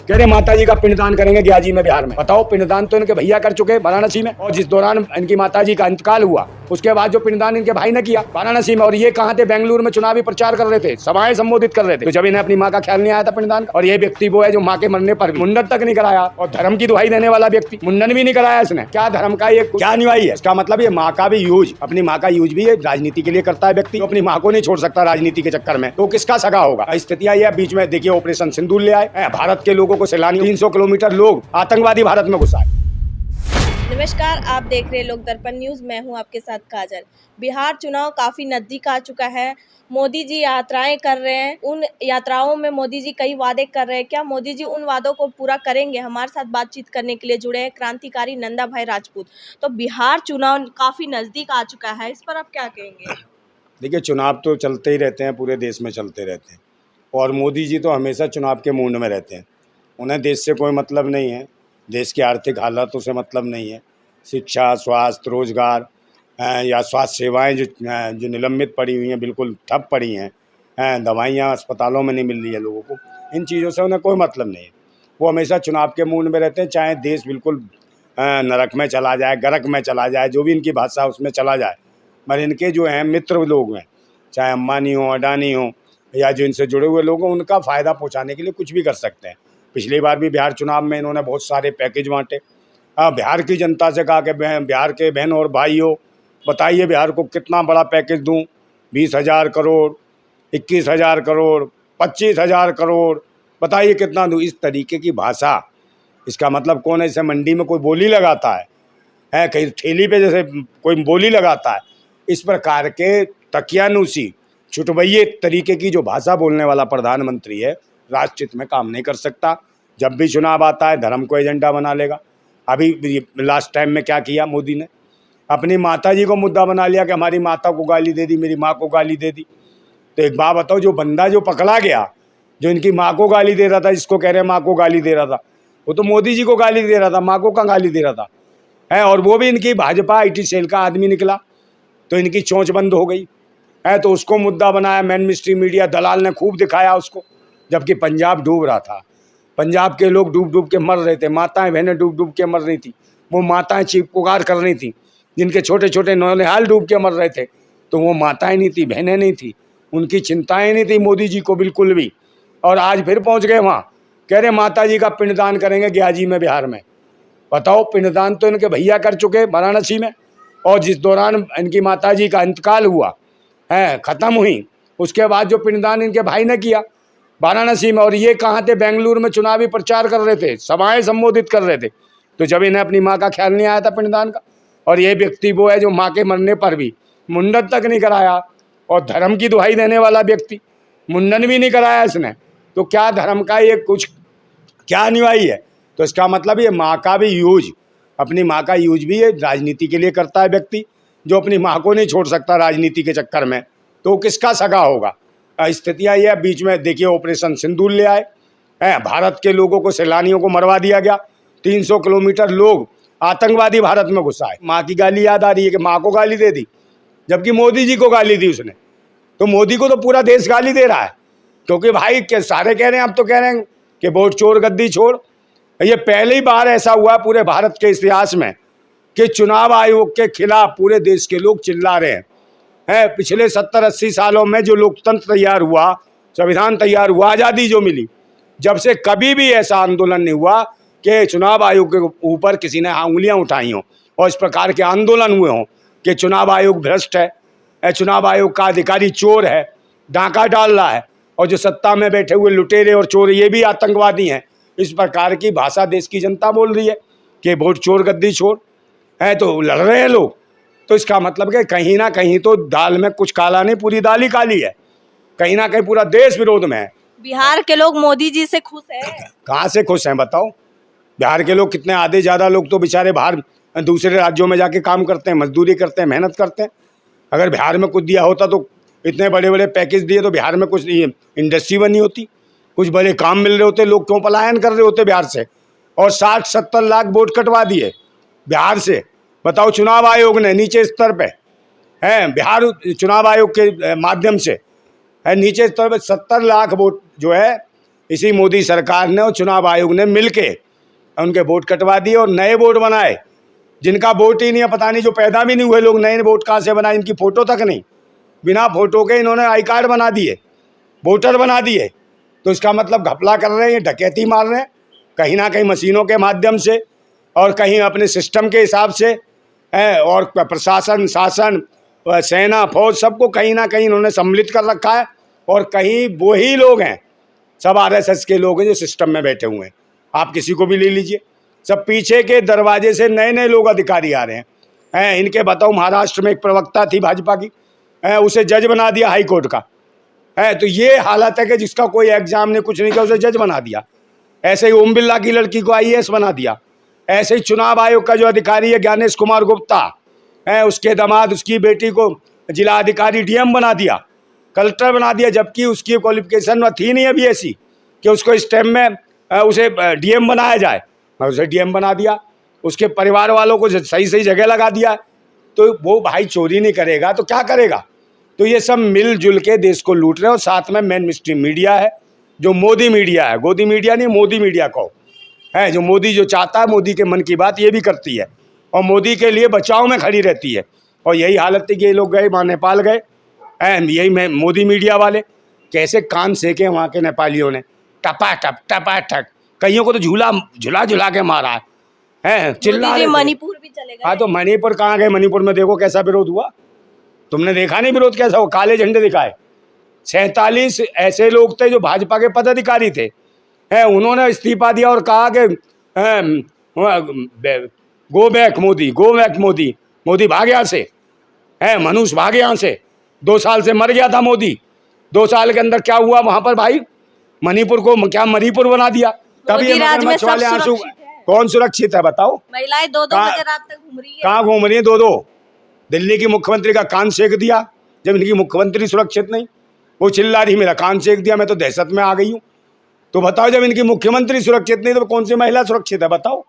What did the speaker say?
कह रहे माता जी का पिंडदान करेंगे ग्याजी में बिहार में। बताओ, पिंडदान तो इनके भैया कर चुके वाराणसी में, और जिस दौरान इनकी माता जी का इंतकाल हुआ उसके बाद जो पिंडदान इनके भाई ने किया वाराणसी में, और ये कहाँ थे? बेंगलुरु में चुनावी प्रचार कर रहे थे, सभाएं संबोधित कर रहे थे। तो जब इन्हें अपनी माँ का ख्याल नहीं आया था पिंडदान का, और ये व्यक्ति वो है जो माँ के मरने पर मुंडन तक नहीं कराया, और धर्म की दुहाई देने वाला व्यक्ति, मुंडन भी नहीं कराया इसने। क्या धर्म का ये क्या निभाई है? इसका मतलब ये माँ का भी यूज, अपनी माँ का यूज भी ये राजनीति के लिए करता है व्यक्ति, जो अपनी माँ को नहीं छोड़ सकता राजनीति के चक्कर में, तो किसका सगा होगा? स्थितियां ये बीच में देखिए ऑपरेशन सिंदूर ले आए, भारत के लोगों को सैलानी 300 किलोमीटर लोग आतंकवादी भारत में घुसाए। नमस्कार, आप देख रहे हैं लोक दर्पण न्यूज। मैं हूं आपके साथ काजल। बिहार चुनाव काफी नजदीक आ चुका है। मोदी जी यात्राएं कर रहे हैं, उन यात्राओं में मोदी जी कई वादे कर रहे हैं। क्या मोदी जी उन वादों को पूरा करेंगे? हमारे साथ बातचीत करने के लिए जुड़े हैं क्रांतिकारी नंदा भाई राजपूत। तो बिहार चुनाव काफी नजदीक आ चुका है, इस पर आप क्या कहेंगे? देखिए, चुनाव तो चलते ही रहते हैं, पूरे देश में चलते रहते हैं, और मोदी जी तो हमेशा चुनाव के मूड में रहते हैं। उन्हें देश से कोई मतलब नहीं है, देश की आर्थिक हालातों से मतलब नहीं है। शिक्षा, स्वास्थ्य, रोजगार या स्वास्थ्य सेवाएं जो निलंबित पड़ी हुई हैं, बिल्कुल ठप पड़ी हैं, दवाइयाँ अस्पतालों में नहीं मिल रही है लोगों को, इन चीज़ों से उन्हें कोई मतलब नहीं है। वो हमेशा चुनाव के मूड में रहते हैं, चाहे देश बिल्कुल नरक में चला जाए, गरक में चला जाए, जो भी इनकी भाषा उसमें चला जाए। पर इनके जो हैं मित्र लोग हैं, चाहे अंबानी हो, अडानी हो, या जो इनसे जुड़े हुए लोग हैं, उनका फ़ायदा पहुंचाने के लिए कुछ भी कर सकते हैं। पिछली बार भी बिहार चुनाव में इन्होंने बहुत सारे पैकेज बांटे। बिहार की जनता से कहा कि बिहार के बहन और भाइयों, बताइए बिहार को कितना बड़ा पैकेज दूं? 20,000 करोड़, 21,000 करोड़, 25,000 करोड़, बताइए कितना दूं? इस तरीके की भाषा, इसका मतलब कौन है? जैसे मंडी में कोई बोली लगाता है कहीं ठेली पे जैसे कोई बोली लगाता है, इस प्रकार के तकियानुसी छुटभइये तरीके की जो भाषा बोलने वाला प्रधानमंत्री है, राष्ट्रहित में काम नहीं कर सकता। जब भी चुनाव आता है धर्म को एजेंडा बना लेगा। अभी लास्ट टाइम में क्या किया मोदी ने? अपनी माता जी को मुद्दा बना लिया कि हमारी माता को गाली दे दी, मेरी माँ को गाली दे दी। तो एक बात बताओ, जो बंदा जो पकड़ा गया, जो इनकी माँ को गाली दे रहा था, जिसको कह रहे हैं माँ को गाली दे रहा था, वो तो मोदी जी को गाली दे रहा था, माँ को कहाँ गाली दे रहा था और वो भी इनकी भाजपा IT सेल का आदमी निकला, तो इनकी चोंच बंद हो गई तो उसको मुद्दा बनाया। मेन स्ट्रीम मीडिया दलाल ने खूब दिखाया उसको, जबकि पंजाब डूब रहा था, पंजाब के लोग डूब डूब के मर रहे थे, माताएं बहनें डूब डूब के मर रही थी, वो माताएं चीख पुकार कर रही थी, जिनके छोटे छोटे नौनिहाल डूब के मर रहे थे, तो वो माताएं नहीं थी, बहनें नहीं थी, उनकी चिंताएं नहीं थी मोदी जी को बिल्कुल भी। और आज फिर पहुंच गए वहाँ, कह रहे माता जी का पिंडदान करेंगे ग्याजी में बिहार में। बताओ, पिंडदान तो इनके भैया कर चुके वाराणसी में, और जिस दौरान इनकी माता जी का इंतकाल हुआ ख़त्म हुई, उसके बाद जो पिंडदान इनके भाई ने किया वाराणसी में, और ये कहाँ थे? बेंगलुरु में चुनावी प्रचार कर रहे थे, सभाएं संबोधित कर रहे थे। तो जब इन्हें अपनी माँ का ख्याल नहीं आया था पिंडदान का, और ये व्यक्ति वो है जो माँ के मरने पर भी मुंडन तक नहीं कराया, और धर्म की दुहाई देने वाला व्यक्ति, मुंडन भी नहीं कराया इसने, तो क्या धर्म का ये कुछ क्या निभाई है? तो इसका मतलब ये माँ का भी यूज, अपनी माँ का यूज भी ये राजनीति के लिए करता है व्यक्ति, जो अपनी माँ को नहीं छोड़ सकता राजनीति के चक्कर में, तो किसका सगा होगा? स्थितियां ये बीच में देखिए ऑपरेशन सिंदूर ले आए, भारत के लोगों को, सैलानियों को मरवा दिया गया। 300 किलोमीटर लोग आतंकवादी भारत में घुसाए। माँ की गाली याद आ रही है कि माँ को गाली दे दी, जबकि मोदी जी को गाली दी उसने। तो मोदी को तो पूरा देश गाली दे रहा है, क्योंकि भाई के सारे कह रहे हैं, अब तो कह रहे हैं कि वोट चोर गद्दी छोड़। ये पहली बार ऐसा हुआ पूरे भारत के इतिहास में कि चुनाव आयोग के खिलाफ पूरे देश के लोग चिल्ला रहे हैं। पिछले 70-80 सालों में जो लोकतंत्र तैयार हुआ, संविधान तैयार हुआ, आज़ादी जो मिली, जब से कभी भी ऐसा आंदोलन नहीं हुआ कि चुनाव आयोग के ऊपर किसी ने उंगलियां उठाई हों और इस प्रकार के आंदोलन हुए हों कि चुनाव आयोग भ्रष्ट है, चुनाव आयोग का अधिकारी चोर है, डाका डाल रहा है, और जो सत्ता में बैठे हुए लुटेरे और चोर ये भी आतंकवादी हैं। इस प्रकार की भाषा देश की जनता बोल रही है कि वोट चोर गद्दी छोड़ तो लड़ रहे हैं लोग। तो इसका मतलब कि कहीं ना कहीं तो दाल में कुछ काला नहीं, पूरी दाल ही काली है, कहीं ना कहीं पूरा देश विरोध में है। बिहार के लोग मोदी जी से खुश हैं? कहाँ से खुश हैं बताओ? बिहार के लोग कितने, आधे ज़्यादा लोग तो बेचारे बाहर दूसरे राज्यों में जाके काम करते हैं, मजदूरी करते हैं, मेहनत करते हैं। अगर बिहार में कुछ दिया होता तो, इतने बड़े बड़े पैकेज दिए तो बिहार में कुछ इंडस्ट्री बनी होती, कुछ बड़े काम मिल रहे होते, लोग क्यों पलायन कर रहे होते बिहार से? और 60-70 लाख वोट कटवा दिए बिहार से। बताओ, चुनाव आयोग ने नीचे स्तर पे बिहार चुनाव आयोग के माध्यम से नीचे स्तर पे 70 लाख वोट जो है इसी मोदी सरकार ने और चुनाव आयोग ने मिलके उनके वोट कटवा दिए और नए वोट बनाए, जिनका वोट ही नहीं है, पता नहीं जो पैदा भी नहीं हुए लोग नए वोट कहाँ से बनाए, इनकी फ़ोटो तक नहीं, बिना फ़ोटो के इन्होंने आई कार्ड बना दिए, वोटर बना दिए। तो इसका मतलब घपला कर रहे हैं, डकैती मार रहे हैं, कहीं ना कहीं मशीनों के माध्यम से और कहीं अपने सिस्टम के हिसाब से है। और प्रशासन, शासन, सेना, फौज सबको कहीं ना कहीं इन्होंने सम्मिलित कर रखा है। और कहीं वही लोग हैं, सब आरएसएस के लोग हैं जो सिस्टम में बैठे हुए हैं। आप किसी को भी ले लीजिए, सब पीछे के दरवाजे से नए नए लोग अधिकारी आ रहे हैं। इनके बताओ, महाराष्ट्र में एक प्रवक्ता थी भाजपा की, उसे जज बना दिया हाई कोर्ट का। तो ये हालत है कि जिसका कोई एग्जाम नहीं, कुछ नहीं किया, उसे जज बना दिया। ऐसे ही ओम बिरला की लड़की को आईएएस बना दिया। ऐसे ही चुनाव आयोग का जो अधिकारी है ज्ञानेश कुमार गुप्ता, उसके दामाद, उसकी बेटी को जिला अधिकारी डीएम बना दिया, कलेक्टर बना दिया, जबकि उसकी क्वालिफिकेशन थी नहीं अभी ऐसी कि उसको स्टेम में उसे डीएम बनाया जाए, उसे डीएम बना दिया। उसके परिवार वालों को सही सही जगह लगा दिया। तो वो भाई चोरी नहीं करेगा तो क्या करेगा? तो ये सब मिलजुल के देश को लूट रहे हैं। और साथ में मेन स्ट्रीम मीडिया है, जो मोदी मीडिया है, गोदी मीडिया नहीं, मोदी मीडिया को है, जो मोदी जो चाहता है, मोदी के मन की बात ये भी करती है और मोदी के लिए बचाव में खड़ी रहती है। और यही हालत थी कि ये लोग गए वहाँ नेपाल गए, यही मैं मोदी मीडिया वाले कैसे कान सेके वहाँ के नेपालियों ने, टपाटप टपाटक, कईयों को तो झूला झुला के मारा है, चिल्ला रहे थे। मणिपुर भी चले गए। हाँ, तो मणिपुर कहाँ गए? मणिपुर में देखो कैसा विरोध हुआ, तुमने देखा नहीं विरोध कैसा हो? काले झंडे दिखाए। 47 ऐसे लोग थे जो भाजपा के पदाधिकारी थे, उन्होंने इस्तीफा दिया और कहा कि go back Modi, go back Modi. Modi भाग यहाँ से, मनुष्य भाग यहाँ से। 2 साल से मर गया था मोदी, 2 साल के अंदर क्या हुआ वहाँ पर भाई? मणिपुर को क्या मणिपुर बना दिया? तभी ये मगरमच्छ वाले आंसू। कौन सुरक्षित है बताओ? महिलाएं 2-2 बजे रात तक घूम रही है। कहाँ घूम रही है 2-2? दिल्ली की मुख्यमंत्री का कान सेक दिया, जब इनकी मुख्यमंत्री सुरक्षित नहीं। वो चिल्ला रही मेरा कान सेक दिया, मैं तो दहशत में आ गई हूँ। तो बताओ, जब इनकी मुख्यमंत्री सुरक्षित नहीं तो कौन सी महिला सुरक्षित है बताओ?